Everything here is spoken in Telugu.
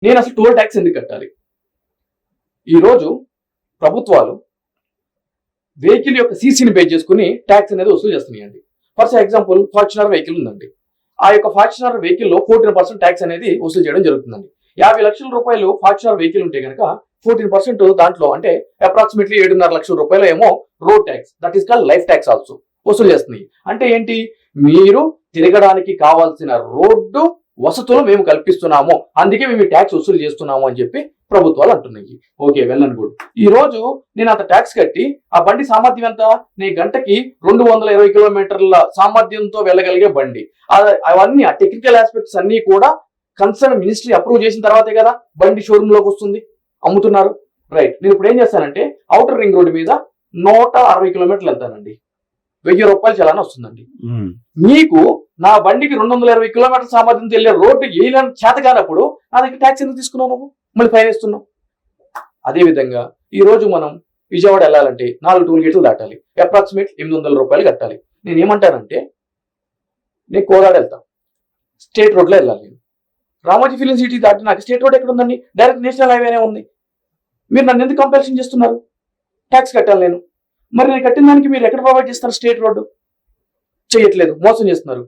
నేను అసలు టోల్ ట్యాక్స్ ఎందుకు కట్టాలి? ఈరోజు ప్రభుత్వాలు వెహికల్ యొక్క సీసీని బేస్ చేసుకుని ట్యాక్స్ అనేది వసూలు చేస్తున్నాయండి. ఫర్ ఎగ్జాంపుల్, ఫార్చునర్ వెహికల్ ఉందండి. ఆ యొక్క ఫార్చునర్ వెహికల్లో 14% ట్యాక్స్ అనేది వసూలు చేయడం జరుగుతుందండి. 50 లక్షల రూపాయలు ఫార్చునర్ వెహికల్ ఉంటే కనుక 14% దాంట్లో అంటే అప్రాక్సిమేట్లీ 7.5 లక్షల రూపాయలు ఏమో road tax, that is called life tax also వసూలు చేస్తున్నాయి. అంటే ఏంటి? మీరు తిరగడానికి కావాల్సిన రోడ్డు వసతులు మేము కల్పిస్తున్నాము, అందుకే మేము ట్యాక్స్ వసూలు చేస్తున్నాము అని చెప్పి ప్రభుత్వాలు అంటున్నాయి. Okay, well and good. ఈ రోజు నేను అంత ట్యాక్స్ కట్టి ఆ బండి సామర్థ్యం ఎంత? నేను గంటకి 220 కిలోమీటర్ల సామర్థ్యంతో వెళ్ళగలిగే బండి. అవన్నీ ఆ టెక్నికల్ ఆస్పెక్ట్స్ అన్ని కూడా కన్సర్న్ మినిస్ట్రీ అప్రూవ్ చేసిన తర్వాతే కదా బండి షోరూమ్ లోకి వస్తుంది, అమ్ముతున్నారు. రైట్. నేను ఇప్పుడు ఏం చేస్తానంటే అవుటర్ రింగ్ రోడ్డు మీద 160 కిలోమీటర్లు వెళ్తానండి, 1000 రూపాయలు చలానా వస్తుందండి. మీకు నా బండికి 220 కిలోమీటర్ల సామర్థ్యంతో వెళ్ళే రోడ్డు వేయలేని చేత కానప్పుడు నా దగ్గర ట్యాక్స్ ఎందుకు తీసుకున్నావు? నువ్వు మళ్ళీ ఫైన్ వేస్తున్నావు. అదేవిధంగా ఈ రోజు మనం విజయవాడ వెళ్ళాలంటే 4 టోల్ గేట్లు దాటాలి, అప్రాక్సిమేట్ 800 రూపాయలు కట్టాలి. నేను ఏమంటానంటే, నేను కోదాడ వెళ్తాను, స్టేట్ రోడ్లో వెళ్ళాలి. నేను రామోజీ ఫిలిం సిటీ దాటి నాకు స్టేట్ రోడ్ ఎక్కడ ఉందండి? డైరెక్ట్ నేషనల్ హైవేనే ఉంది. మీరు నన్ను ఎందుకు కంపల్షన్ చేస్తున్నారు? ట్యాక్స్ కట్టాలి నేను. మరి నేను కట్టిన దానికి మీరు ఎక్కడ ప్రొవైడ్ చేస్తారు? స్టేట్ రోడ్డు చేయట్లేదు, మోసం చేస్తున్నారు.